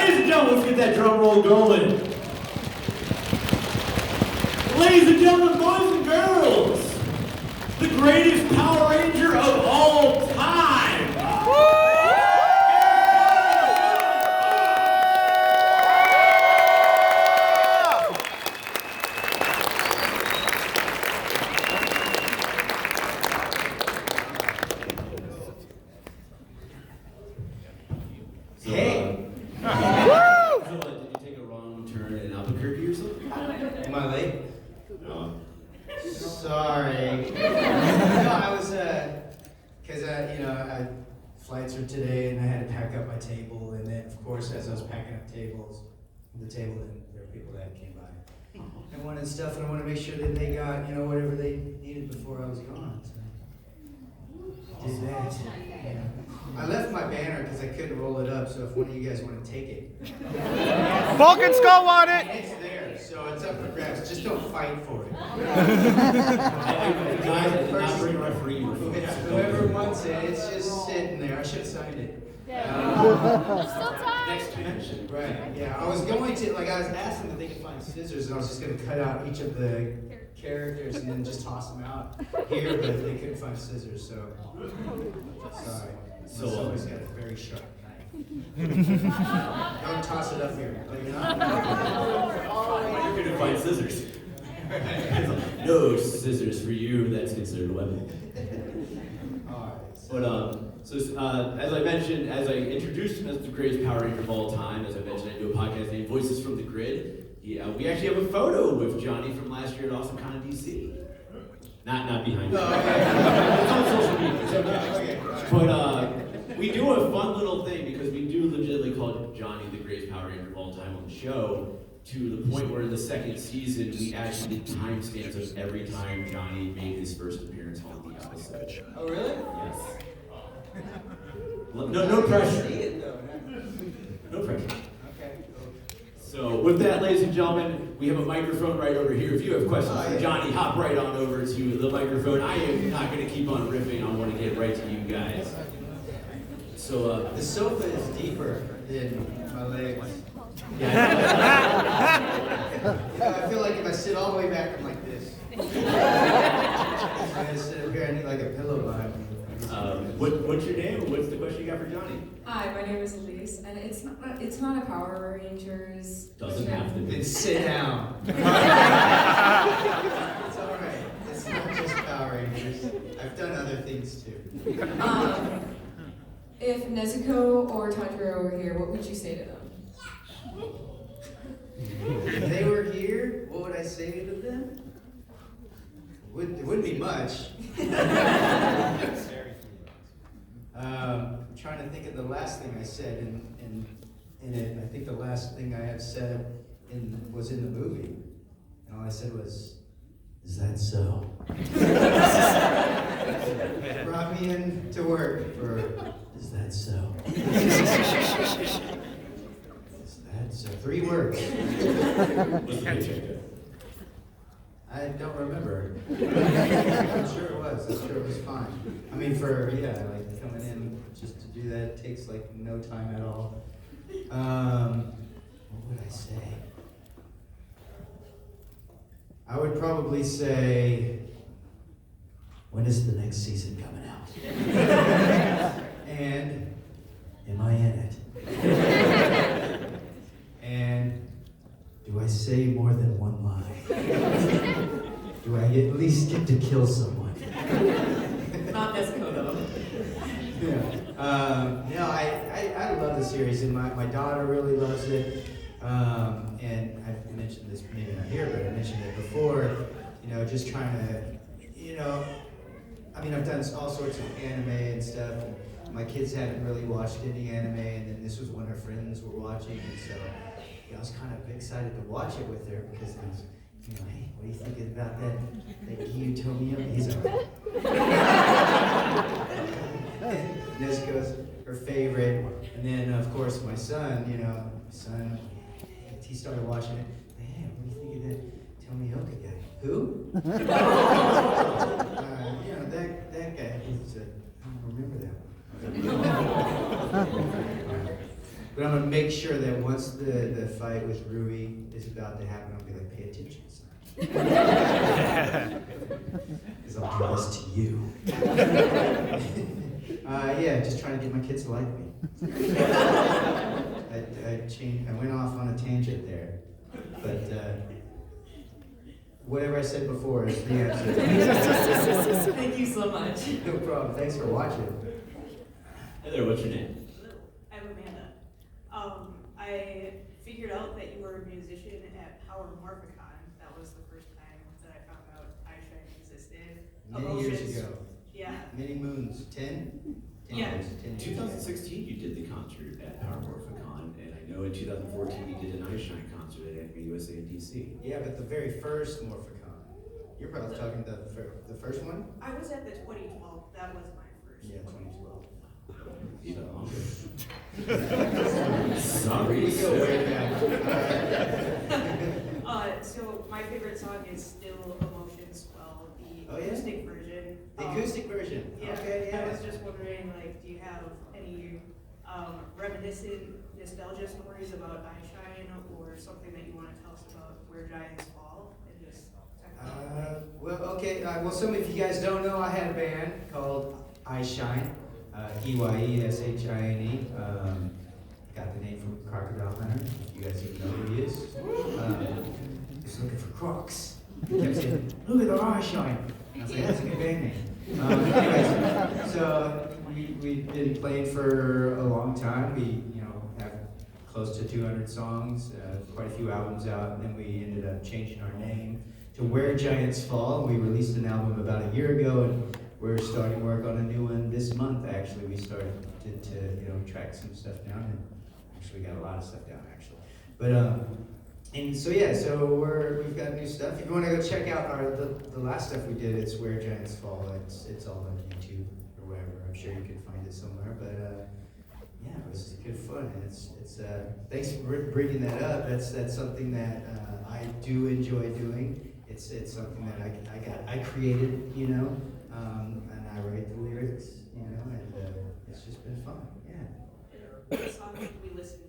Ladies and gentlemen, let's get that drum roll going. Ladies and gentlemen, boys and girls, the greatest Power Ranger of all time. Flights are today, and I had to pack up my table, and then, of course, as I was packing up the table, and there were people that came by and wanted stuff, and I wanted to make sure that they got, whatever they needed before I was gone. So did that. Yeah. I left my banner because I couldn't roll it up, so if one of you guys want to take it. Vulcan skull on it! It's there, so it's up for grabs. Just don't fight for it. Whoever wants it, it's just sitting there. I should have signed it. Next convention. Right, yeah. I was going to, I was asking if they could find scissors, and I was just going to cut out each of the characters and then just toss them out here, but they couldn't find scissors, so sorry. So somebody's got a very sharp knife. Don't toss it up here. You're going to find scissors. No scissors for you. That's considered a weapon. But as I mentioned, as I introduced him as the greatest Power Ranger of all time, as I mentioned, I do a podcast named Voices from the Grid. Yeah, we actually have a photo with Johnny from last year at AwesomeCon DC. Not behind you. It's on social media. It's okay. But we do a fun little thing because we do legitimately call Johnny the greatest Power Ranger of all time on the show. To the point where in the second season, we actually did timestamps of every time Johnny made his first appearance on the episode. Oh, really? Yes. No pressure. No pressure. Okay. So with that, ladies and gentlemen, we have a microphone right over here. If you have questions for Johnny, hop right on over to the microphone. I am not going to keep on riffing. I want to get right to you guys. So the sofa is deeper than my legs. Yeah. I feel like if I sit all the way back, I'm like this. If I sit up here, I need like a pillow behind me. What's your name? What's the question you got for Johnny? Hi, my name is Elise, and it's not a Power Rangers. Doesn't have to be. Then sit down. It's all right. It's not just Power Rangers. I've done other things too. If Nezuko or Tanjiro were here, what would you say to them? If they were here, what would I say to them? It wouldn't be much. I'm trying to think of the last thing I said in it, and I think the last thing I have said was in the movie. And all I said was, "Is that so?" Brought me in to work for, "Is that so?" So 3 words. I don't remember. I'm sure it was. I'm sure it was fine. I mean, coming in just to do that takes no time at all. What would I say? I would probably say, when is the next season coming out? And am I in it? And do I say more than one line? Do I at least get to kill someone? Not Nezuko, though. Yeah. I love the series, and my daughter really loves it. And I've mentioned this, maybe not here, but I mentioned it before. Just trying to, I've done all sorts of anime and stuff. And my kids haven't really watched any anime, and then this was one her friends were watching, and so I was kind of excited to watch it with her because it was, hey, what are you thinking about that Gyutomio? He's Nezuko's her favorite, and then of course my son, he started watching it. Man, what do you think of that Tomioka guy? Who? That guy. I don't remember that one. But I'm gonna make sure that once the fight with Rui is about to happen, I'll be like, pay attention, son. Because I'll do this to you. Yeah, just trying to get my kids to like me. I went off on a tangent there, but whatever I said before is the answer. Thank you so much. No problem. Thanks for watching. Hey there, what's your name? I'm Amanda. I figured out that you were a musician at Power Morphicon. That was the first time that I found out iShine existed. Many years ago. Yeah. Many moons. 10? 10 Yeah. years. 10 years. 2016 you did the concert at Power Morphicon, and I know in 2014 you did an iShine concert at Anime USA in DC. Yeah, but the very first Morphicon. You're probably talking the first one? I was at the 2012. That was my first. Yeah, 2012. Even longer. Sorry. We go way back. So my favorite song is still Emotions. Well, the Oh, yeah? acoustic version. The acoustic version. Yeah. Okay, yeah. I was just wondering, like, do you have any reminiscent nostalgia stories about iShine or something that you want to tell us about Where Giants Fall? And just Well, okay. Well, some of you guys don't know I had a band called iShine. EYESHINE. Got the name from Crocodile Hunter. You guys even know who he is? He's looking for Crocs. He kept saying, "Look at the iShine." And I was like, "That's a good band name." Anyways, so we've been playing for a long time. We have close to 200 songs, quite a few albums out, and then we ended up changing our name to Where Giants Fall. We released an album about a year ago, and we're starting work on a new one this month. Actually, we started to track some stuff down, and actually got a lot of stuff down actually. But and so yeah, so we've got new stuff. If you want to go check out the last stuff we did, it's Where Giants Fall. It's all on YouTube or wherever. I'm sure you can find it somewhere. But yeah, it was good fun. And it's thanks for bringing that up. That's something that I do enjoy doing. It's something that I created, and I write the lyrics, and it's just been fun. Yeah. what song should we listen to?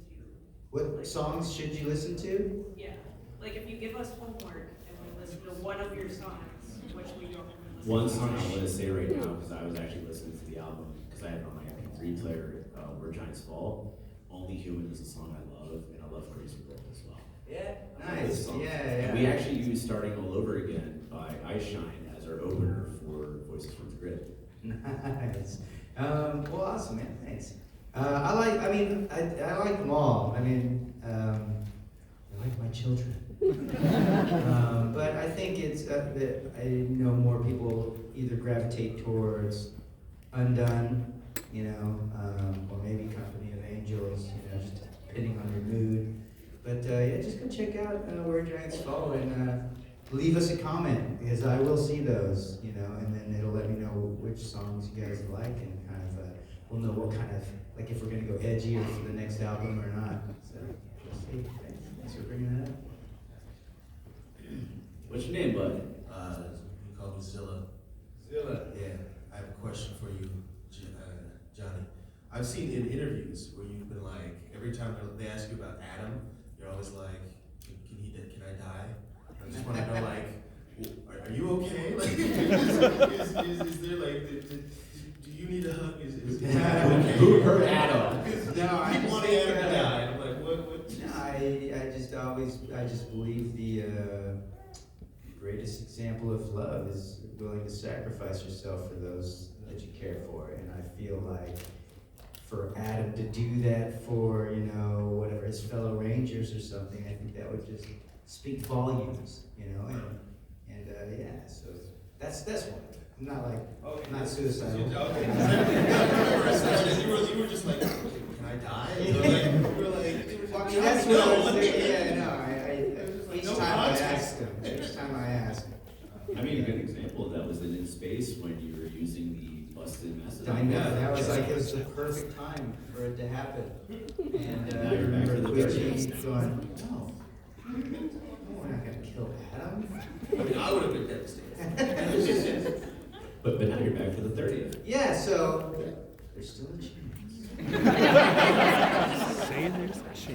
What songs should you listen to? Yeah. Like if you give us homework and we listen to one of your songs, which we don't listen One to. song I want to say right now, because I was actually listening to the album, because I have it on my MP3 player, Where Giants Fall. Only Human is a song I love, and I love Crazy World as well. Yeah. I love this Nice. song. Yeah. And we actually used Starting All Over Again by iShine as our opener for Voices from the Grid. Nice. Well, awesome, man. Thanks. I like them all. I like my children. But I think it's that I know more people either gravitate towards Undone, or maybe Company of Angels, just depending on your mood. But yeah, just go check out Where Giants Fall and leave us a comment, because I will see those, and then it'll let me know which songs you guys like, and kind of we'll know what kind of, like if we're gonna go edgy or for the next album or not. So we'll see. Thanks for bringing that up. What's your name, bud? You call me Zilla. Zilla. Yeah, I have a question for you, Johnny. I've seen in interviews where you've been like, every time they ask you about Adam, you're always like, can I die? I just want to know, like, are you okay? Like, is there like, do you need a hug? Is Adam okay? Who hurt Adam? No, I People just want think Adam to die. And I'm like, what? No, I just believe the greatest example of love is willing to sacrifice yourself for those that you care for, and I feel like for Adam to do that for whatever his fellow Rangers or something, I think that would just speak volumes, and yeah, so that's one. I'm not like I'm not suicidal. Okay. You were just like, can I die? You were like, Well, I mean, that's what I was thinking. Yeah, no, each no time I context. asked him. Each time I asked him. I mean, a good example of that was in space when you were using the busted message. I know, that was like, it was the perfect time for it to happen. And Now I you're back remember to the Bleach 30th. going, no, we're not gonna kill Adam. I mean, I would have been devastated. But now you're back for the 30th. Yeah, so there's still a chance. Saying What's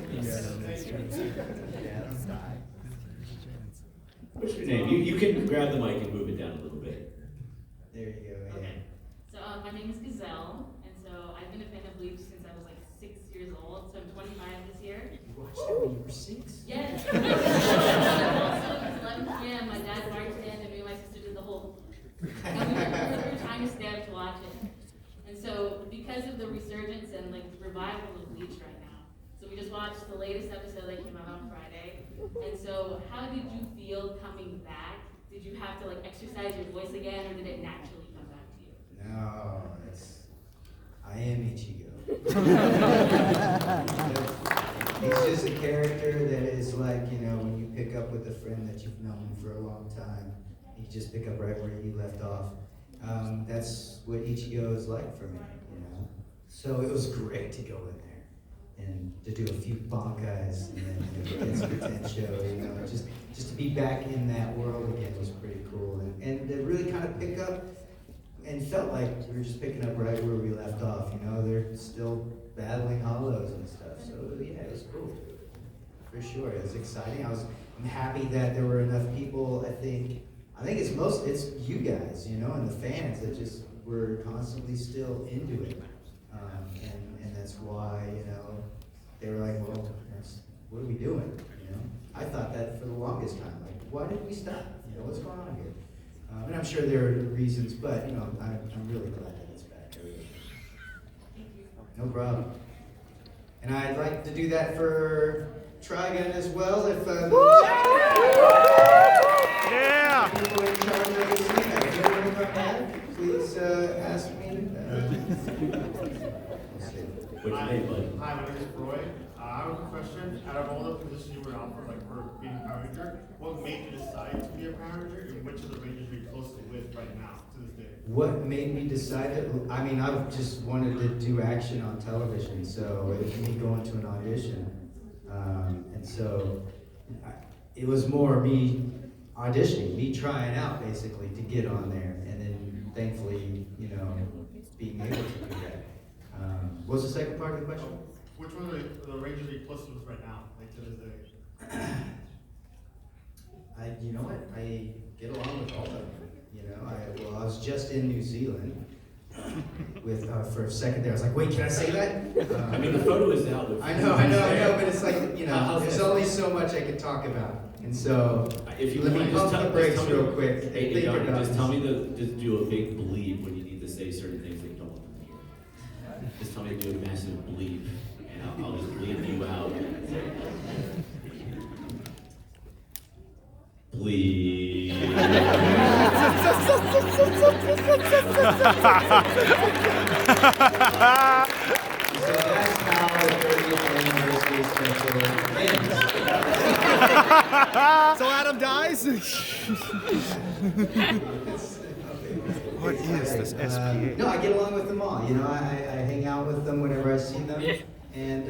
your name? You can grab the mic and move it down a little bit. There you go. Yeah. Okay. So my name is Gazelle, and so I've been a fan of Bleach since I was like 6 years old. So I'm 25 this year. You watched that when you were 6? Yes. Also, it was 11 p.m. My dad barged in, and me and my sister did the whole. And we were trying to stay up to watch it. And so, because of the resurgence and like revival of Bleach right now, so we just watched the latest episode that came out on Friday. And so, how did you feel coming back? Did you have to like exercise your voice again, or did it naturally come back to you? No, I am Ichigo. He's just a character that is like, you know, when you pick up with a friend that you've known for a long time, you just pick up right where you left off. That's what Ichigo is like for me, you know. So it was great to go in there and to do a few bankais and then get some potential, you know, just to be back in that world again was pretty cool, and to really kind of pick up and felt like we were just picking up right where we left off, you know. They're still battling hollows and stuff, so yeah, it was cool for sure. It was exciting. I'm happy that there were enough people. I think it's you guys, you know, and the fans that just were constantly still into it, and that's why, you know, they were like, well, what are we doing? You know, I thought that for the longest time, like, why did we stop? You know, what's going on here? And I'm sure there are reasons, but you know, I'm really glad that it's back. No problem. And I'd like to do that for Trigun as well. If Yeah! people in charge of this thing, if you ever come back, please ask me. What's your name, buddy? Hi, my name is Roy. I have a question. Out of all the positions you were offered, like for being a Power Ranger, what made you decide to be a Power Ranger, and which of the Rangers are you closely with right now to this day? What made me decide that? I mean, I just wanted to do action on television, so it was me going to an audition. And so it was more me auditioning, me trying out basically to get on there, and then thankfully, you know, being able to do that. What was the second part of the question? Which one of the Rangers are you closest with right now, like to this day? You know what? I get along with all of them. You know, I was just in New Zealand with for a second there. I was like, wait, can I say that? I mean, the photo is out. I know, but it's like, you know, there's only so much I can talk about. And so, If you let want me to pump the brakes real quick. Hey, Think Johnny, about just this. tell me just do a big bleep when you need to say certain things that you don't want them to hear. Just tell me to do a massive bleep, and I'll just bleep you out. Bleep. So that's how the 30th anniversary special ends. So Adam dies? What is this SPA? No, I get along with them all. You know, I hang out with them whenever I see them, and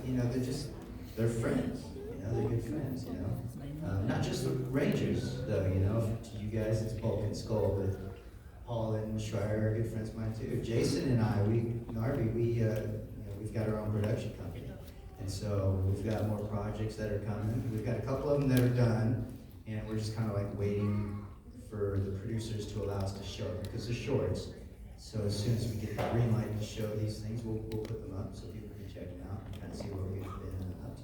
you know, they're friends. You know, they're good friends. You know, not just the Rangers though. You know, to you guys it's Bulk and Skull, but Paul and Schreier are good friends of mine too. Jason and I, Narvi, you know, we've got our own production company, and so we've got more projects that are coming. We've got a couple of them that are done, and we're just kind of like waiting for the producers to allow us to show them because they're shorts. So as soon as we get the green light to show these things, we'll put them up so people can check them out and kind of see what we've been up to.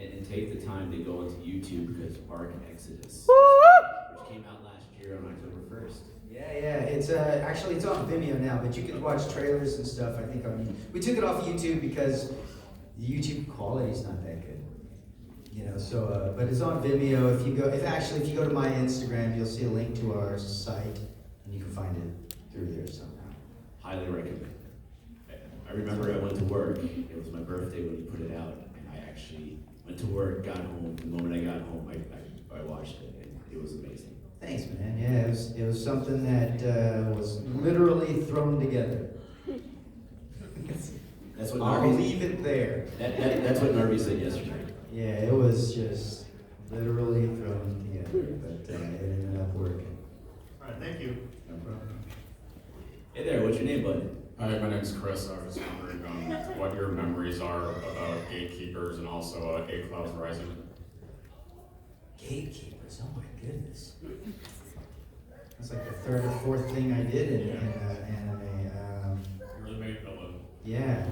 And take the time to go onto YouTube because Arc Exodus, which came out last year on October 1st. Yeah, it's actually it's on Vimeo now, but you can watch trailers and stuff. I think we took it off YouTube because the YouTube quality's not that good. You know, so but it's on Vimeo. If you go to my Instagram, you'll see a link to our site, and you can find it through there somehow. Highly recommend. I remember I went to work. It was my birthday when you put it out, and I actually went to work, got home. The moment I got home, I watched it, and it was amazing. Thanks, man. Yeah, it was something that was literally thrown together. That's what I'll Narvi. leave it there. That's what Narvi said yesterday. Yeah, it was just literally thrown together, but it ended up working. All right, thank you. No problem. Hey there, what's your name, bud? Hi, my name's Chris. I was wondering what your memories are about Gatekeepers and also A Clouds Rising. Gatekeepers, oh my goodness. That's like the third or fourth thing I did in anime. You were the main villain. Yeah,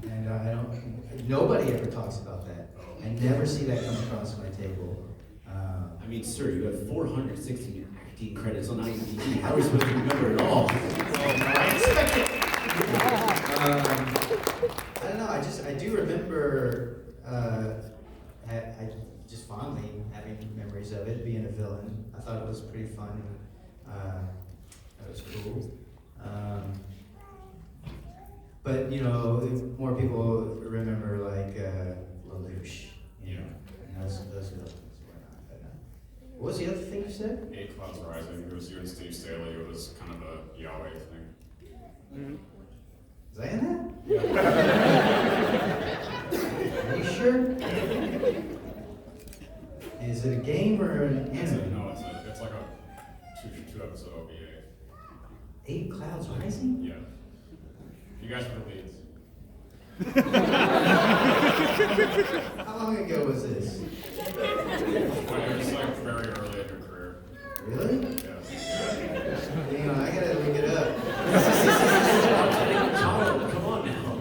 and I don't, nobody ever talks about that. I never see that come across my table. I mean, sir, you have 460 acting credits on IMDb. How are we supposed to remember it all? I don't know. I do remember. I just fondly having memories of it, being a villain. I thought it was pretty fun. That was cool. But you know, more people remember like Lelouch. You know, and those villains were not. But, what was the other thing you said? A Clouds Rising. It was you and Steve Staley. It was kind of a Yahweh thing. Is that in that? Are you sure? Is it a game or an anime? No, it's like a two episode OVA. 8 Clouds Rising? Yeah. You guys were the leads. How long ago was this? It was like very early in your career. Really? Yeah. Hang on, I gotta look it up. Come on now.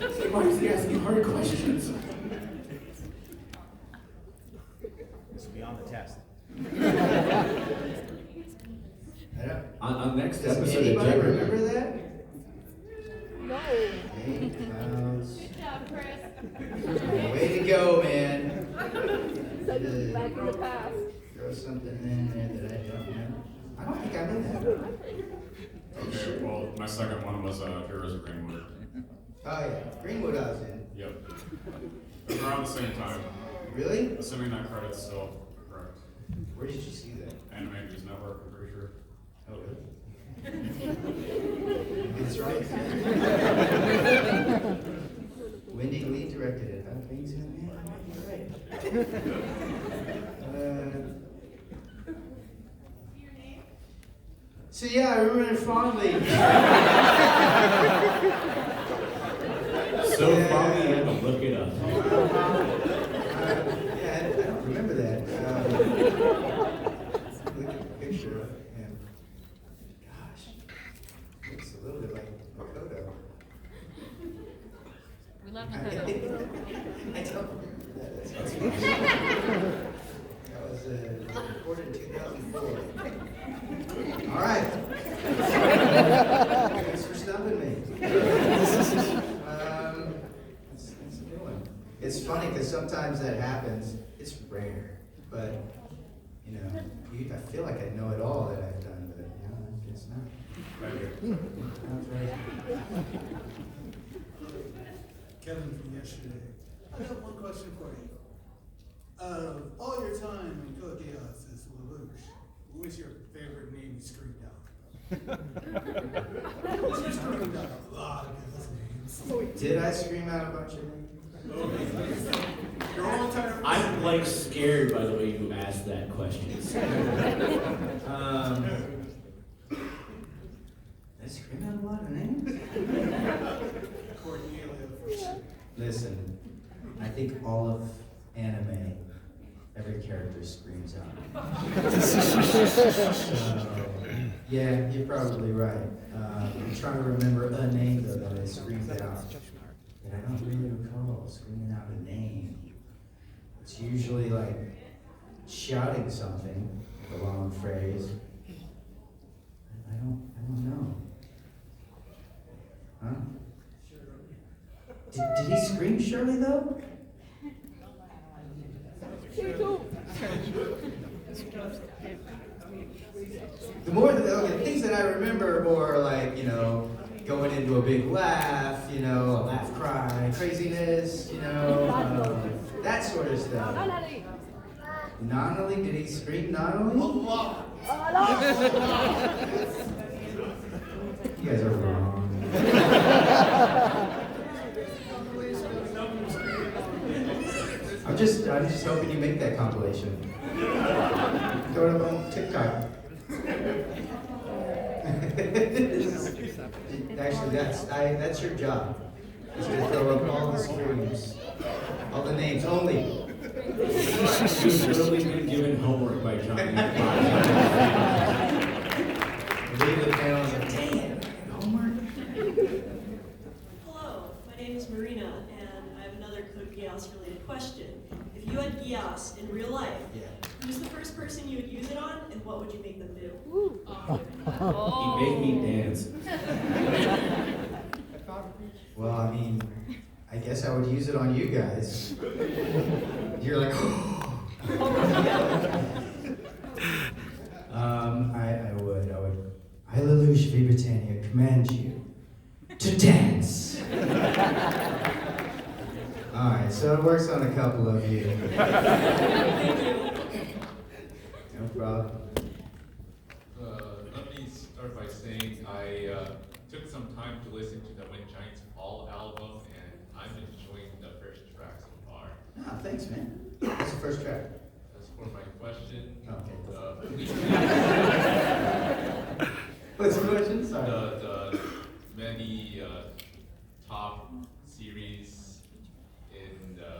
It's like, why is he asking hard questions? This will be on the test. On next Does episode of anybody Jeopardy. remember that? No. 8 Clouds. Good job, Chris. Way to go, man. Back in the past. Throw something in there that I don't know. I don't think I'm in that. Okay, well, my second one was Heroes of Greenwood. Oh yeah, Greenwood I was in. Yep. It was around the same time. Really? Assuming that credit's still correct. Where did you see that? Anime News Network, I'm pretty sure. Oh really? That's right. Wendy Lee directed it. Huh? Things in there. You're right. So yeah, I remember it fondly. So fondly, you had to look it up. Yeah, I don't remember that. Look at the picture of him. Gosh, looks a little bit like Makoto. We love I Dakota. don't remember that. That's funny. That was recorded in 2004. All right. Thanks for stumping me. That's a good one. It's funny because sometimes that happens. It's rare, but you know, I feel like I know it all that I've done, but I guess not. Thank you. That's right. Kevin from yesterday. I got one question for you. All your time in Geass as Lelouch, what was your favorite name you screamed out? You screamed out a lot of those names. Did I scream out a bunch of names? Your whole entire I'm like scared by the way you asked that question. Did I scream out a lot of names? Cordelia for sure. Listen, I think all of anime, every character screams out. Yeah, you're probably right. I'm trying to remember a name though that I screamed out. But I don't really recall screaming out a name. It's usually like shouting something, a long phrase. I don't know. Huh? Did he scream Shirley though? The things that I remember are more like, you know, going into a big laugh, you know, a laugh cry, craziness, you know, that sort of stuff. Nonally? Did he scream Nonally? You guys are wrong. I'm just hoping you make that compilation. Throw it up on TikTok. Actually, that's your job. Is to throw up all the screens, all the names only. You've literally been given homework by Johnny. Leave the panels like, damn, homework. Hello, my name is Marina, and I have another Code Geass related question. If you had Geass in real life, who's the first person you would use it on, and what would you make them do? You make me dance. Well, I mean, I guess I would use it on you guys. You're like, I would. I, Lelouch V. Britannia, command you to dance. All right, so it works on a couple of you. No problem. Let me start by saying I took some time to listen to the When Giants Fall album, and I'm enjoying the first track so far. Ah, thanks, man. What's the first track? As for my question, Okay. What's the question? Sorry. The many top series in the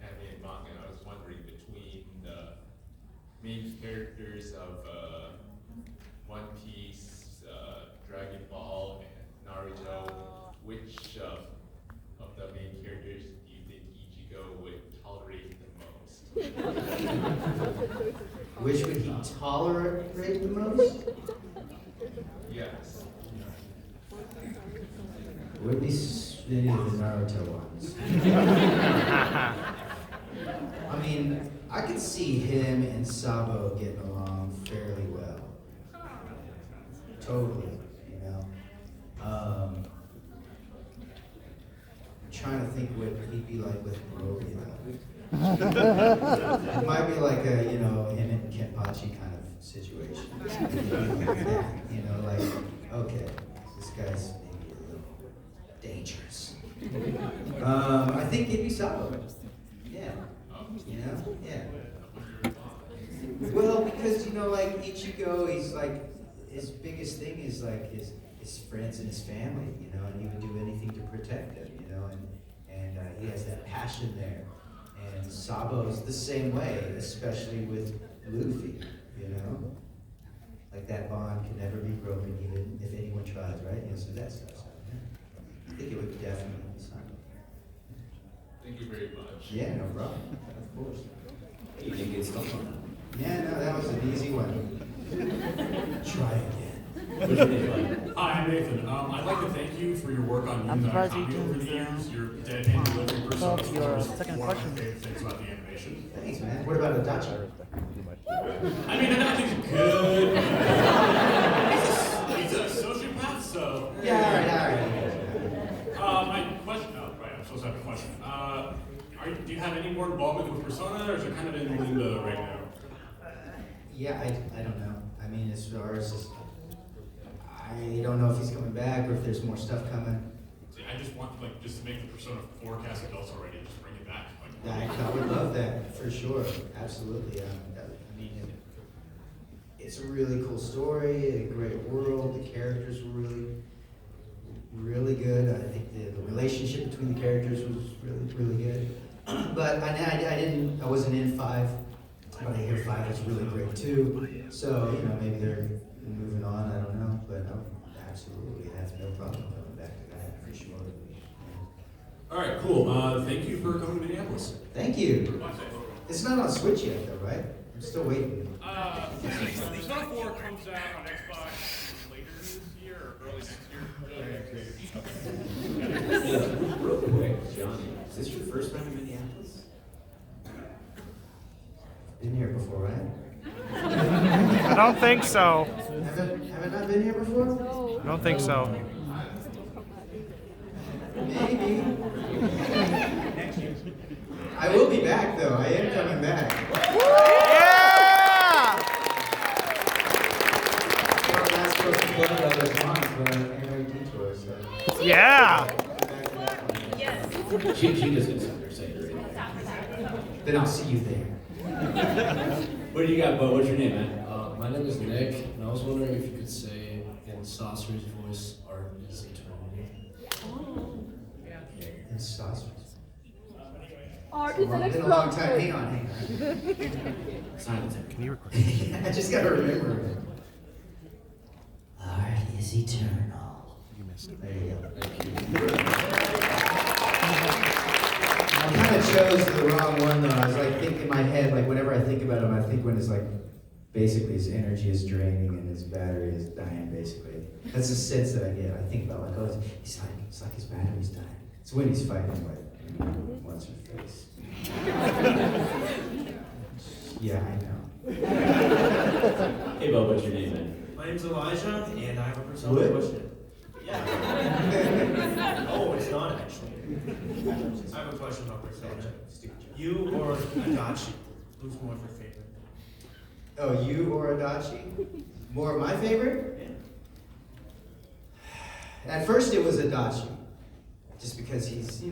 anime and manga, I was wondering between the main characters of One Piece, Dragon Ball, and Naruto, which of the main characters do you think Ichigo would tolerate the most? Which would he tolerate the most? Yes. Would be any of the Naruto ones. I mean, I could see him and Sabo getting along fairly well. Totally, you know. I'm trying to think what he'd be like with Broly, though. It might be like a, him and Kenpachi kind of situation. You know, like, okay, this guy's maybe a little dangerous. I think he'd be Sabo. Yeah. Yeah. Well, because, like Ichigo, he's like, his biggest thing is like his friends and his family, and he would do anything to protect them, and he has that passion there. And Sabo's the same way, especially with Luffy, Like that bond can never be broken, even if anyone tries, right? So that stuff. So, yeah. I think it would definitely be Sabo. Thank you very much. Yeah, no problem. Of course. You didn't get stuck on that. Yeah, no, that was an easy one. Try again. What's your name, bud? Hi, I'm Nathan. I'd like to thank you for your work on comedy over the years. Your deadpan delivery persona is one of my favorite things about the animation. Thanks, man. What about Adachi? I mean, Adachi's good. He's a sociopath, so. Yeah, all right. My question. Oh, right. I'm supposed to have a question. Do you have any more involvement with Persona, or is it kind of in limbo right now? Yeah, I don't know. I mean, as far as I don't know if he's coming back or if there's more stuff coming. See, I just want just to make the Persona 4 cast adults already, just bring it back. I would love that for sure. Absolutely. I mean, it's a really cool story, a great world. The characters were really good. I think the relationship between the characters was really good. But I wasn't in 5, but I hear 5 is really great too. So maybe they're moving on. I don't know, but absolutely, I have no problem going back to that for sure. All right, cool. Thank you for coming to Minneapolis. Thank you. It's not on Switch yet, though, right? I'm still waiting. Stunt 4 comes out on Xbox later this year or early next year. Real quick, Johnny, is this your first time in Minneapolis? Been here before, right? I don't think so. Haven't I been here before? I don't think so. Maybe. I will be back, though. I am coming back. Yeah! Well, I'm not supposed to plug other songs, but I'm Henry Detour, so. Yeah! She doesn't sound her saying right. Then I'll see you there. What do you got, Bo? What's your name, man? My name is Nick, and I was wondering if you could say in Sorcerer's voice art is eternity. And sorcerers. Art is an It's been a long time. explosion. Hang on. Silence. Can you record? I just gotta remember it. Art is eternal. You missed it. There you go. I kind of chose the wrong one though. I was like thinking in my head, like whenever I think about him, I think when it's like basically his energy is draining and his battery is dying. Basically, that's the sense that I get. I think about like, oh, it's like his battery's dying. It's when he's fighting like what's her face. Yeah, I know. Hey, Bo, what's your name, man? My name's Elijah, and I have a personal What? question. Yeah. Oh, it's not actually. I have a question about persona. You or Adachi? Who's more of your favorite? Oh, you or Adachi? More of my favorite? Yeah. At first it was Adachi. Just because he's,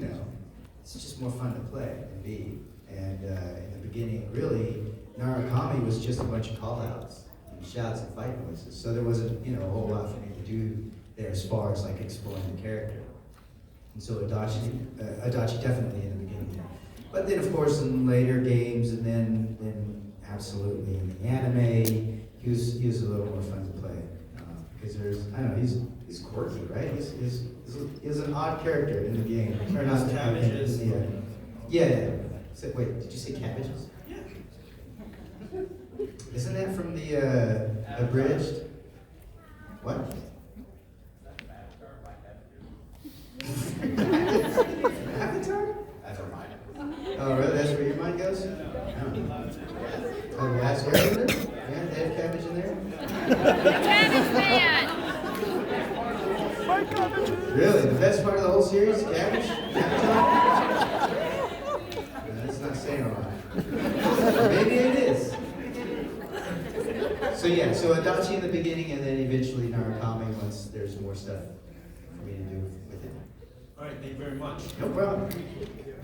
it's just more fun to play and be. And in the beginning, really, Narukami was just a bunch of call-outs and shouts and fight noises. So there wasn't, a whole lot for me to do there as far as like exploring the character. And so Adachi definitely in the beginning. But then, of course, in later games, and then absolutely in the anime, he was a little more fun to play because he's quirky, right? He's an odd character in the game. Or not Cabbages. Yeah. So, wait, did you say cabbages? Yeah. Isn't that from the abridged? What? Avatar? That's our mind. Oh, really? That's where your mind goes? Oh, Last Airbender? Yeah, they have cabbage in there? Really? The best part of the whole series? Cabbage? Avatar? That's not saying a lot. Maybe it is. So Adachi in the beginning, and then eventually Narukami once there's more stuff for me to do with it. All right, thank you very much. No problem.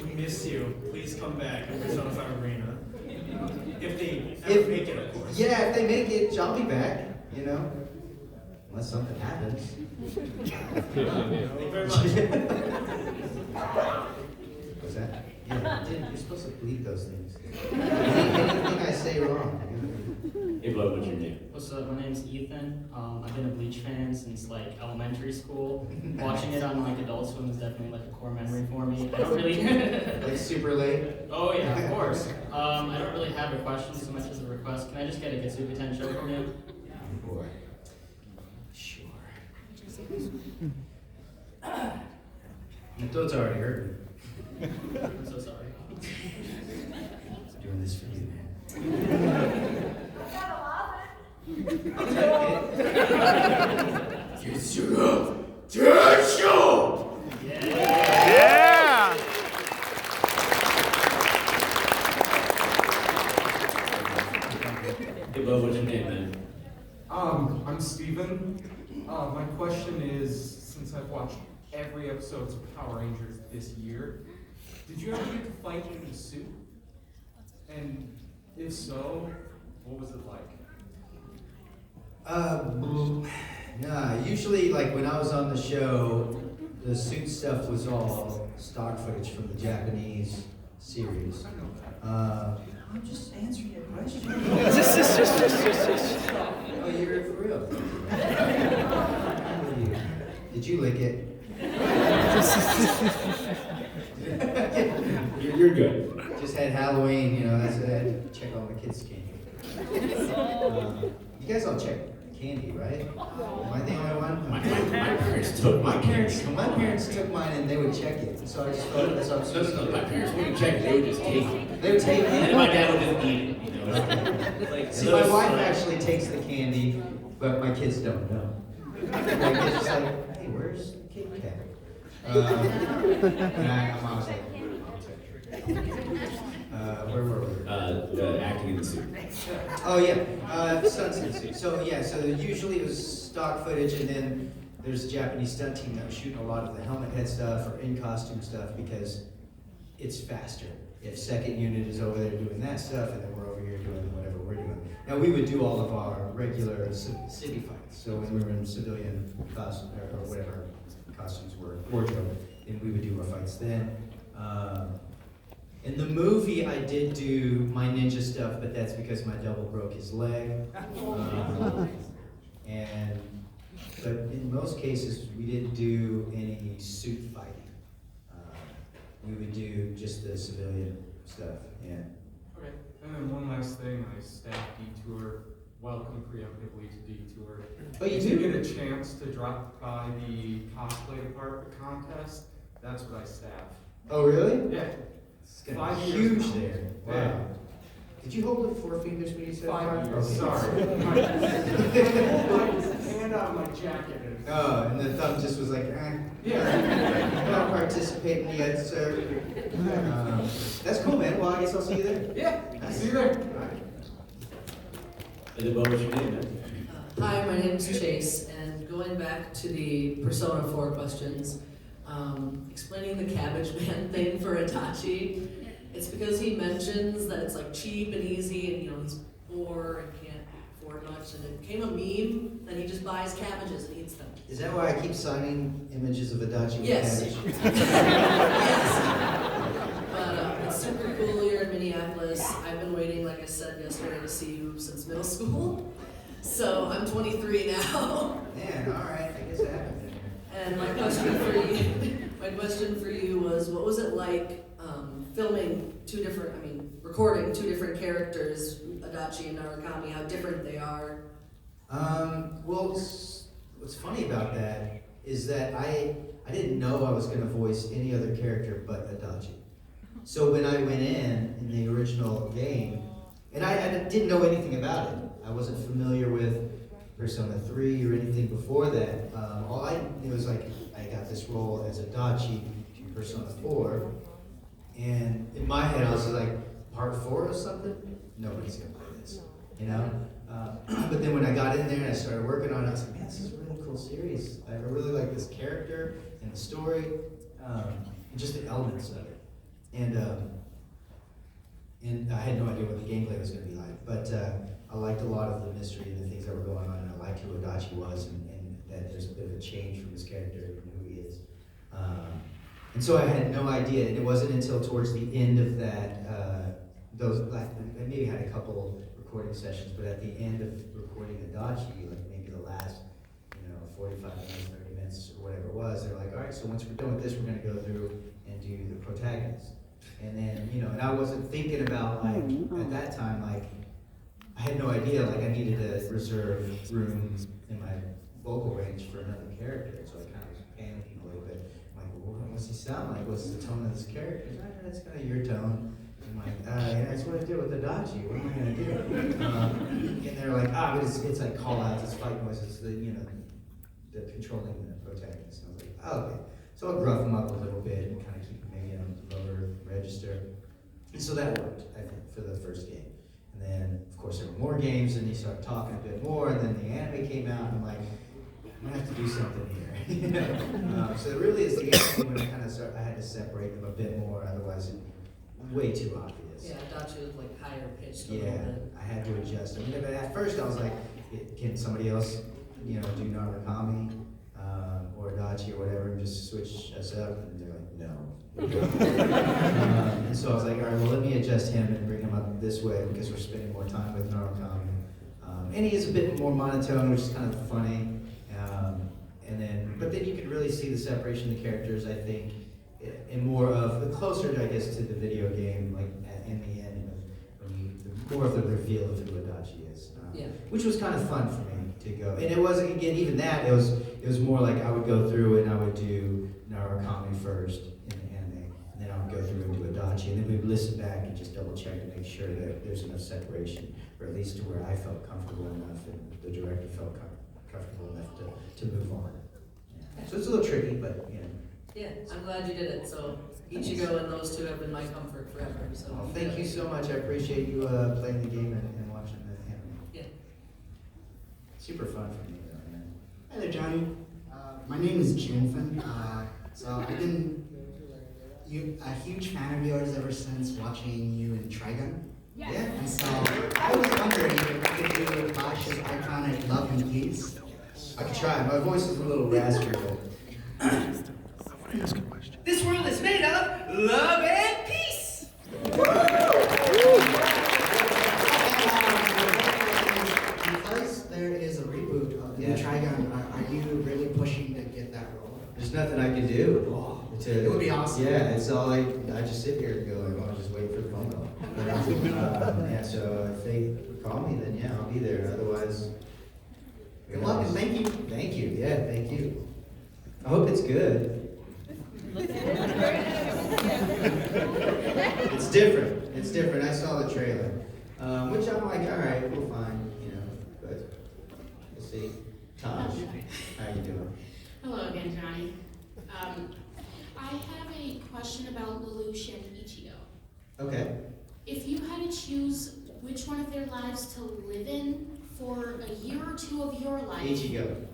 We miss you. Please come back at Persona 5 Arena. If they ever make it, of course. Yeah, if they make it, I'll be back, Unless something happens. Thank you very much. What's that? Yeah, you're supposed to bleep those things. Anything I say wrong. Hey, Bo, what's your name? What's up? My name's Ethan. I've been a Bleach fan since like elementary school. Watching it on like Adult Swim is definitely like a core memory for me. I don't really Like super late? Oh yeah, of course. I don't really have a question so much as a request. Can I just get a Getsuga Tensho from you? Boy. Sure. My throat's already hurting. I'm so sorry. Doing this for you, man. I'll take it. Getsuga Tensho! Yeah! Hey, Bo, what's your name, man? I'm Steven. My question is, since I've watched every episode of Power Rangers this year, did you ever get to fight in the suit? And if so, what was it like? Nah, usually like when I was on the show, the suit stuff was all stock footage from the Japanese series. I'm just answering your question. Oh, you're for real? Did you lick it? You're good. Just had Halloween, that's what I had to check all my kids' candy. You guys all check candy, right? Am I the only one? My parents took my candy. My parents took mine and they would check it. So I just felt that's what I'm supposed to do. My parents wouldn't check it, they would just take it. They would take it? And then my dad would just eat it, Like, see, my wife actually takes the candy, but my kids don't know. My kids just like, hey, where's the Kit Kat? And I'm always like, where were we? Acting in the suit. Oh yeah, stunts in the suit. So usually it was stock footage, and then there's a Japanese stunt team that was shooting a lot of the helmet head stuff or in costume stuff because it's faster. if second unit is over there doing that stuff, and then we're over here doing whatever we're doing. Now, we would do all of our regular city fights. So when we were in civilian costume, or whatever costumes were, wardrobe, and we would do our fights then. In the movie, I did do my ninja stuff, but that's because my double broke his leg. But in most cases, we didn't do any suit fighting. We would do just the civilian stuff, yeah. Okay, and then one last thing, I staff Detour. Welcome preemptively to Detour. Oh, you If do? you get a chance to drop by the cosplay department contest, that's what I staff. Oh, really? Yeah. It's gonna 5 be years huge now. there. Wow. Yeah. Did you hold up 4 fingers when you said 5 years, Okay. sorry. My hand out of my jacket. Oh, and the thumb just was like, Yeah. not participating yet, sir. That's cool, man. Well, I guess I'll see you there. Yeah, Nice. see you there. All right. Lindenbaum, what's your name, man? Hi, my name is Chase, and going back to the Persona 4 questions, explaining the Cabbage Man thing for Itachi, it's because he mentions that it's like cheap and easy, and he's poor and can't afford much, and it became a meme that he just buys cabbages and eats them. Is that why I keep signing images of Adachi with Yes. cabbage? But it's super cool here in Minneapolis. I've been waiting, like I said yesterday, to see you since middle school. So I'm 23 now. Man, all right. I guess that happened. And my question for you was, what was it like recording two different characters, Adachi and Narukami, how different they are? Well, what's funny about that is that I didn't know I was going to voice any other character but Adachi. So when I went in the original game, and I didn't know anything about it. I wasn't familiar with Persona 3 or anything before that. All I knew was like, I got this role as Adachi in Persona 4, and in my head I was like, part 4 or something? Nobody's gonna play this, you know? But then when I got in there and I started working on it, I was like, man, this is a really cool series. I really like this character and the story, and just the elements of it. And I had no idea what the gameplay was going to be like, but I liked a lot of the mystery and the things that were going on, and I liked who Adachi was, and that there's a bit of a change from his character and who he is. And so I had no idea, and it wasn't until towards the end of that, I maybe had a couple recording sessions, but at the end of recording Adachi, like maybe the last 45 minutes, 30 minutes, or whatever it was, they were like, all right, so once we're done with this, we're going to go through and do the protagonist. And then, and I wasn't thinking about, like, at that time, like, I had no idea, like, I needed to reserve room in my vocal range for another character, so I kind of was panicking a little bit. I'm like, well, what's he sound like? What's the tone of this character? He's like, that's kind of your tone. I'm like, yeah, that's what I did with Adachi. What am I going to do? And they're like, but it's like call-outs, it's fight noises, the controlling the protagonist. And I was like, okay. So I'll gruff him up a little bit and kind of keep him maybe on a lower register. And so that worked, I think, for the first game. And then, of course, there were more games, and he started talking a bit more, and then the anime came out, and I'm like, I'm gonna have to do something here. So it really is the anime when I had to separate them a bit more, otherwise it'd be way too obvious. Yeah, Adachi was like higher pitched a Yeah, little bit. I had to adjust. I mean, but at first I was like, can somebody else, do Narukami? Or Adachi or whatever, and just switch us up, and they're like, no. And so I was like, all right, well, let me adjust him and bring him up this way because we're spending more time with Narukami. And he is a bit more monotone, which is kind of funny. But then you could really see the separation of the characters, I think, and more of the closer, I guess, to the video game, like in the end, more of the reveal of who Adachi is. Which was kind of fun for me to go. And it wasn't, again, even that, it was more like I would go through and I would do Narukami first in the anime, and then I would go through and do Adachi, and then we'd listen back and just double check to make sure that there's enough separation, or at least to where I felt comfortable enough and the director felt comfortable enough to move on. Yeah. So it's a little tricky, but Yeah, I'm glad you did it. So Ichigo and those two have been my comfort forever. So thank you so much. I appreciate you playing the game and watching the anime. Yeah. Super fun for me though, man. Hi there, Johnny. My name is Jinfin. So I've been a huge fan of yours ever since watching you in Trigun. Yes. Yeah. And so I was wondering if you could do Bosch's iconic Love and Peace. I can try. My voice is a little raspy, but. This world is made of love and peace. Because there is a reboot of the Trigun, are you really pushing to get that role? There's nothing I can do. It would be awesome. Yeah, it's all like, I just sit here and go, I want to just wait for the phone call. But, yeah, so if they call me, then yeah, I'll be there. Otherwise, good luck and thank you. Thank you, yeah, thank you. I hope it's good. It's different. It's different. I saw the trailer, which I'm like, all right, we'll find, you know, but we'll see. Taj, how you doing? Hello again, Johnny. I have a question about Lelouch and Ichigo. Okay. If you had to choose which one of their lives to live in for a year or two of your life. Ichigo.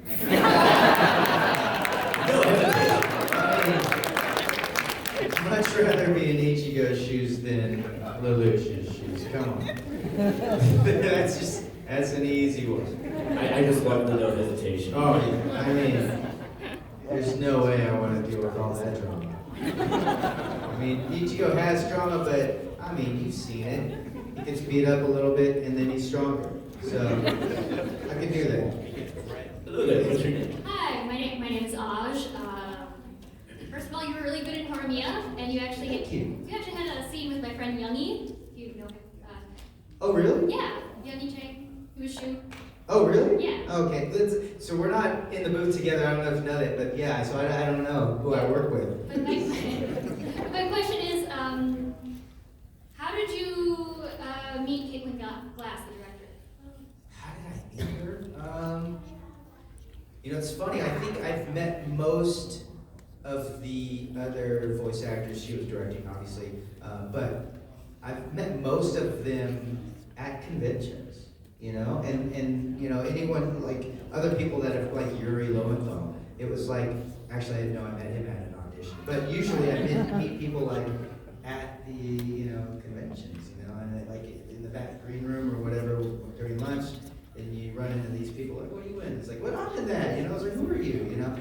I'd much rather be in Ichigo's shoes than Lelouch's shoes. Come on. That's an easy one. I just want the no hesitation. Oh, yeah. I mean, there's no way I want to deal with all that drama. I mean, Ichigo has drama, but I mean, you've seen it. He gets beat up a little bit, and then he's stronger. So I can do that. Hello there. What's your name? Hi, my name is Aj. First of all, you were really good in Horimiya, and you actually had a scene with my friend Youngie. You know him. Oh, really? Yeah, Youngie Chang, who was Shu. Oh, really? Yeah. Okay, so we're not in the booth together. I don't know if you know that, but yeah, so I don't know who I work with. But my question is, how did you meet Caitlin Glass, the director? How did I meet her? You know, it's funny. I think I've met most of the other voice actors she was directing, obviously, but I've met most of them at conventions. You know, and you know, anyone like other people that have like Yuri Lowenthal, it was like, actually I didn't know I met him at an audition, but usually I meet people like at the, you know, conventions, you know, and like in the back green room or whatever during lunch, and you run into these people like, what are you in? It's like, what happened to that? You know, it's like, who are you? You know,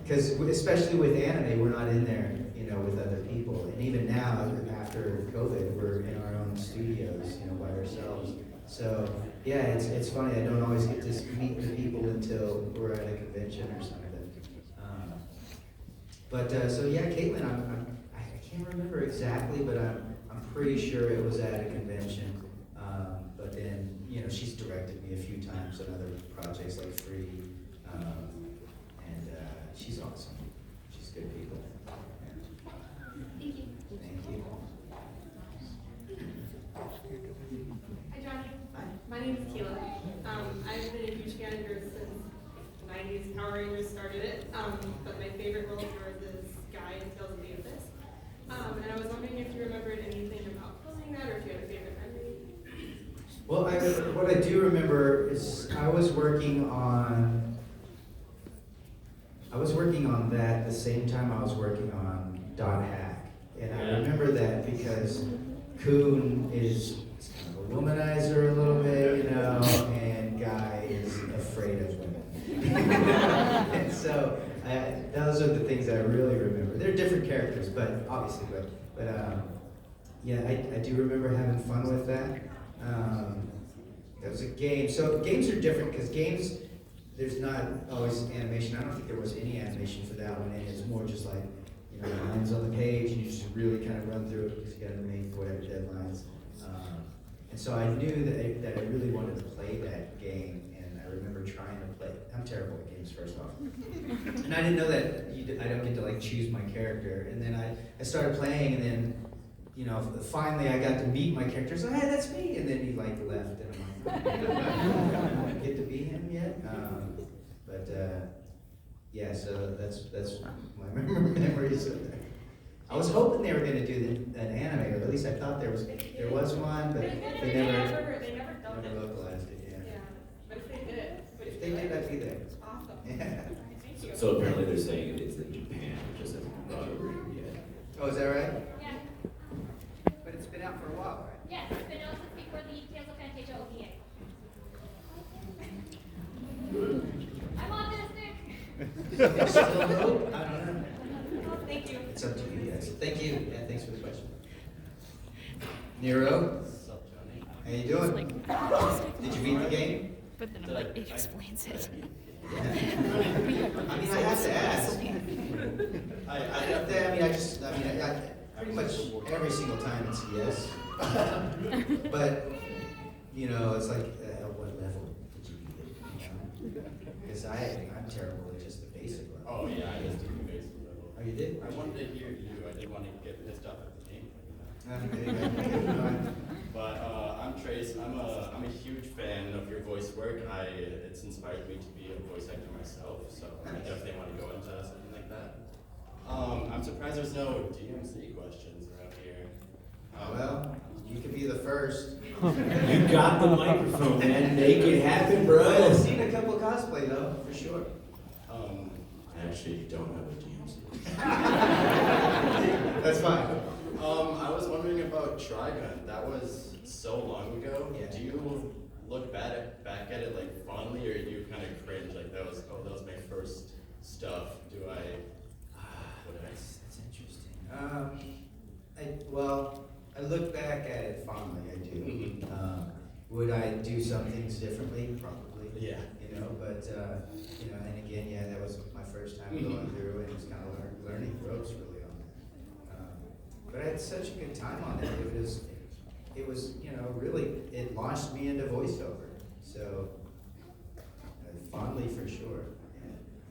because especially with anime, we're not in there, you know, with other people, and even now after COVID, we're in our own studios, you know, by ourselves. So yeah, it's funny. I don't always get to meet the people until we're at a convention or something. So yeah, Caitlin, I can't remember exactly, but I'm pretty sure it was at a convention. But then you know she's directed me a few times on other projects like Free, and she's awesome. She's good people. Thank you. Thank you. Hi, Johnny. Hi. My name is Keela. I've been a huge fan of yours since the 90s Power Rangers started it. But my favorite role of yours is Guy in Tales of the Abyss. And I was wondering if you remembered anything about filming that, or if you had a favorite memory. Well, what I do remember is I was working on that the same time I was working on Dot Hack. And I remember that because Kuhn is kind of a womanizer a little bit, you know, and Guy is afraid of women. And so those are the things I really remember. They're different characters, but obviously, but yeah, I do remember having fun with that. That was a game. So games are different because games, there's not always animation. I don't think there was any animation for that one, and it's more just like, you know, lines on the page, and you just really kind of run through it because you got to make whatever deadlines. And so I knew that I really wanted to play that game, and I remember trying to play. I'm terrible at games, first off, and I didn't know that I don't get to like choose my character. And then I started playing, and then, you know, finally I got to meet my character. So hey, that's me. And then he like left, and I'm like, I don't get to be him yet. Yeah, so that's my memories of that. I was hoping they were going to do an anime, or at least I thought there was one, but they never localized it. Yeah. But if they did, if they did, I'd be there. Awesome. Yeah. So apparently they're saying it's in Japan, which just hasn't been brought over here yet. Still no? I don't know. Thank you. It's up to you guys. Thank you. Yeah, thanks for the question. Nero? How you doing? Did you beat the game? But then it explains it. Yeah. I mean, I have to ask. I pretty much every single time it's yes. But, you know, it's like, at what level did you beat it? Because I'm terrible at just the basic level. Oh yeah, I just did the basic level. Oh, you did? I wanted to hear you. I didn't want to get pissed off at the game. Okay. But I'm Trace. I'm a huge fan of your voice work. It's inspired me to be a voice actor myself, so I definitely want to go into something like that. I'm surprised there's no DMC questions around here. Well, you could be the first. You got the microphone, man. Make it happen, bro. I've seen a couple cosplay though, for sure. I actually don't have a DMC. That's fine. I was wondering about Trigun. That was so long ago. Yeah. Do you look back at it like fondly, or do you kind of cringe like that was my first stuff? That's interesting. I look back at it fondly. I do. Would I do some things differently? Probably. Yeah. You know, but you know, and again, yeah, that was my first time going through, and it was kind of learning ropes really on that. But I had such a good time on it. It was, you know, really, it launched me into voiceover. So, fondly for sure.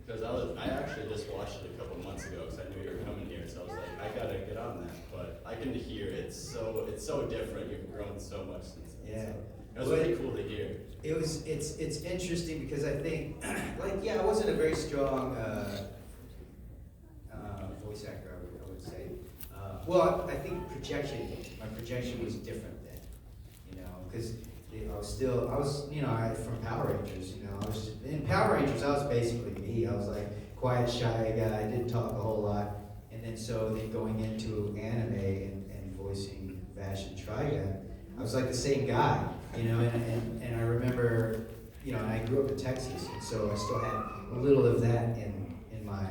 Because I actually just watched it a couple months ago because I knew you were coming here, so I was like, I gotta get on that. But I can hear it's so different. You've grown so much since then. Yeah. So it was really cool to hear. It's interesting because I think, like, yeah, I wasn't a very strong voice actor, I would say. Well, I think my projection was different then, you know, because I was, you know, from Power Rangers, you know, in Power Rangers, I was basically me. I was like quiet, shy guy, didn't talk a whole lot. And then going into anime and voicing Vash and Trigun, I was like the same guy, you know, and I remember, you know, and I grew up in Texas, and so I still had a little of that in my,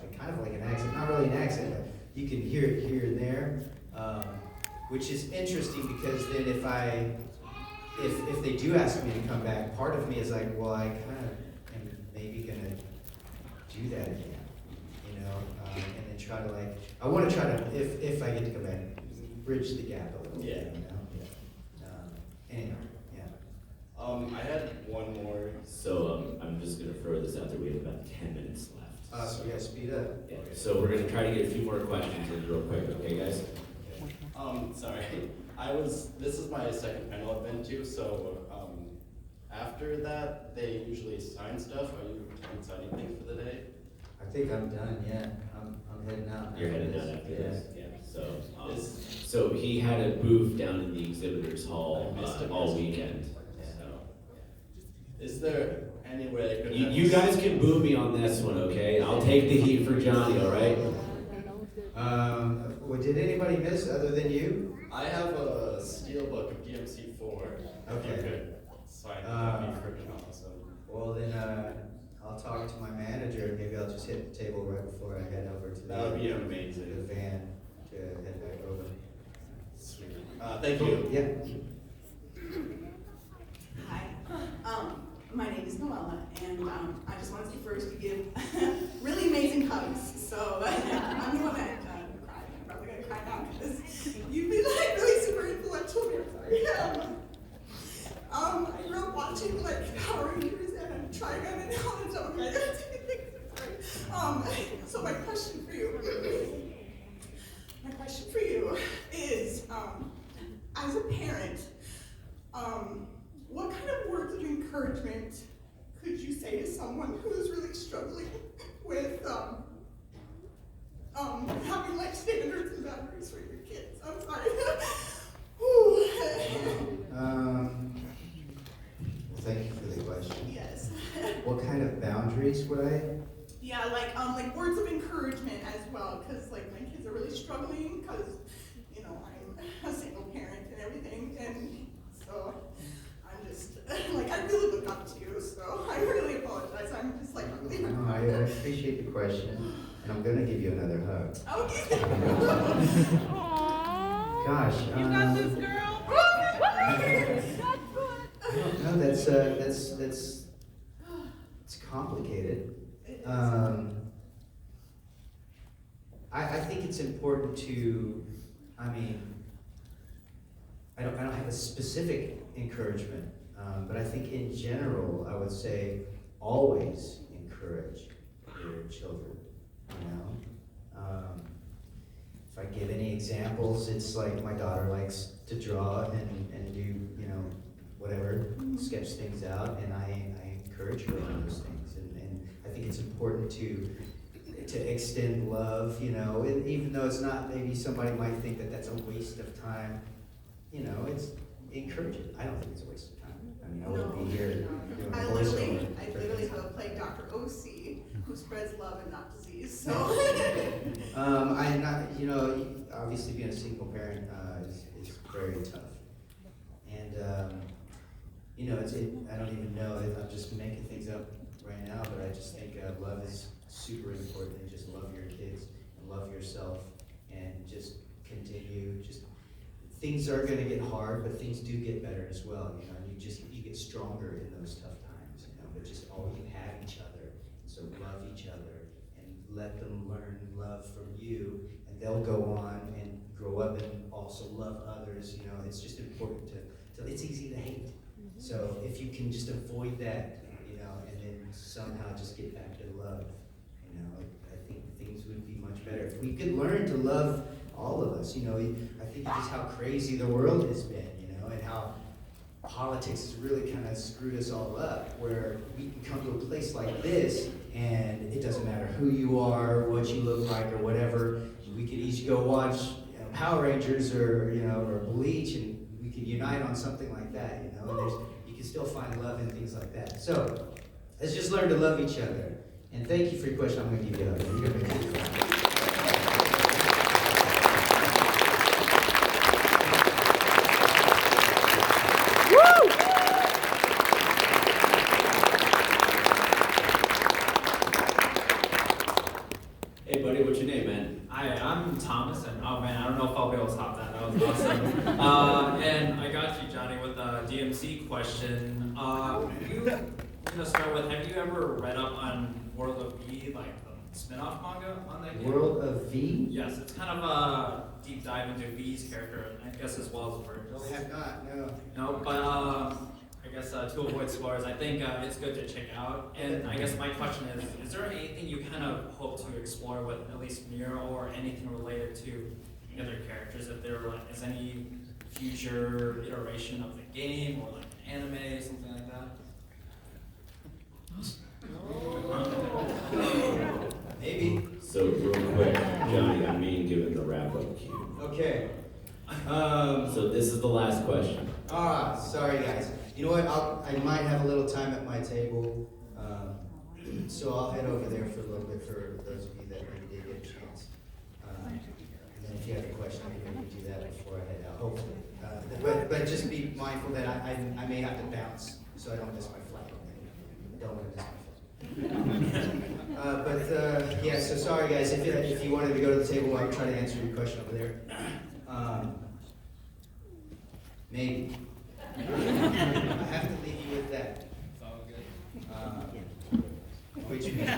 like kind of like an accent, not really an accent, but you can hear it here and there, which is interesting because then if they do ask me to come back, part of me is like, well, I kind of am maybe gonna do that again, you know, and then try to I want to try to, if I get to come back, bridge the gap a little bit, you know. Anyway, yeah. I had one more. So I'm just gonna throw this out there. We have about 10 minutes left. So we gotta speed up. Yeah. So we're gonna try to get a few more questions in real quick. Okay, guys. Sorry. This is my second panel I've been to, so after that, they usually sign stuff. Are you signing things for the day? I think I'm done, yeah. I'm heading out. You're heading out after this? Yeah. So he had a booth down in the exhibitors hall all weekend. Is there any way I could You guys can boo me on this one, okay? I'll take the heat for Johnny, all right? Well, did anybody miss other than you? I have a steelbook of DMC4. Okay. If you could sign it, that'd be freaking awesome. Well, then I'll talk to my manager, and maybe I'll just hit the table right before I head over to That would be amazing. the van to head back over. Sweet. Thank you. Yeah. Hi. My name is Noella, and I just wanted to first give really amazing hugs. So I'm the one that cried. I'm probably gonna cry now because you've been like really super influential here. Sorry. I grew up watching like Power Rangers and Trigun and all that stuff. Sorry. So my question for you is, as a parent, what kind of words of encouragement could you say to someone who's really struggling with having like standards and boundaries for your kids? I'm sorry. Thank you for the question. Yes. What kind of boundaries would I? Yeah, like words of encouragement as well, because like my kids are really struggling because, you know, I'm a single parent and everything, and so I'm just like I really look up to you, so I really apologize. I'm just like really. No, I appreciate question, and I'm gonna give you another hug. Okay. Gosh. You got this, girl. No, that's it's complicated. I think it's important to, I mean, I don't have a specific encouragement, but I think in general, I would say always encourage your children, you know? If I give any examples, it's like my daughter likes to draw and do, you know, whatever, sketch things out, and I encourage her on those things. And I think it's important to extend love, you know, and even though it's not, maybe somebody might think that that's a waste of time, you know, it's encouraging. I don't think it's a waste of time. I mean, I wouldn't be here doing I voiceover. literally have a plague Dr. O.C. who spreads love and not disease, so. I'm not, you know, obviously being a single parent is very tough. And, you know, I don't even know, I'm just making things up right now, but I just think love is super important, and just love your kids and love yourself and just continue. Just things are going to get hard, but things do get better as well, you know, and you get stronger in those tough times, you know, but just always have each other. So love each other and let them learn love from you, and they'll go on and grow up and also love others. You know, it's just important to it's easy to hate. So if you can just avoid that, you know, and then somehow just get back to love, you know, I think things would be much better. If we could learn to love all of us, you know, I think just how crazy the world has been, you know, and how politics has really kind of screwed us all up, where we can come to a place like this and it doesn't matter who you are, what you look like, or whatever. We could each go watch, you know, Power Rangers or, you know, or Bleach, and we could unite on something like that, you know, and you can still find love in things like that. So let's just learn to love each other. And thank you for your question. I'm going to give you a hug. You're going to make it fun. Hey buddy, what's your name, man? Hi, I'm Thomas, and oh man, I don't know if I'll be able to top that. That was awesome. And I got you, Johnny, with a DMC question. You know, start with, have you ever read up on World of V, like the spin-off manga on that game? World of V? Yes, it's kind of a deep dive into V's character, I guess, as well as Virgil's. I have not, no. No, but I guess to avoid spoilers, I think it's good to check out. And I guess my question is there anything you kind of hope to explore with at least Mira, or anything related to the other characters? If there is any future iteration of the game, or like an anime, something like that? Maybe. So real quick, Johnny, I'm being given the wrap-up cue. Okay. So this is the last question. Sorry guys. You know what? I might have a little time at my table, so I'll head over there for a little bit for those of you that maybe did get a chance. And then if you have a question, maybe do that before I head out, hopefully. But just be mindful that I may have to bounce, so I don't miss my flight. I don't want to miss my flight. Yeah, so sorry guys, if you wanted to go to the table, I can try to answer your question over there. Maybe. I have to leave you with that. It's all good. Which means, you know, and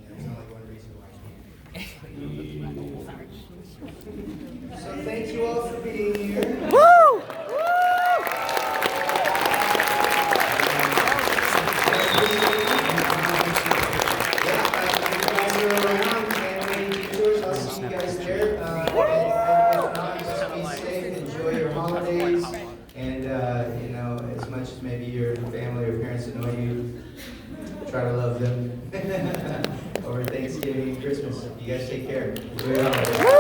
there's only one reason why I can't. So thank you all for being here. Woo! Maybe your family or parents annoy you, try to love them over Thanksgiving and Christmas. You guys take care. Enjoy your holidays.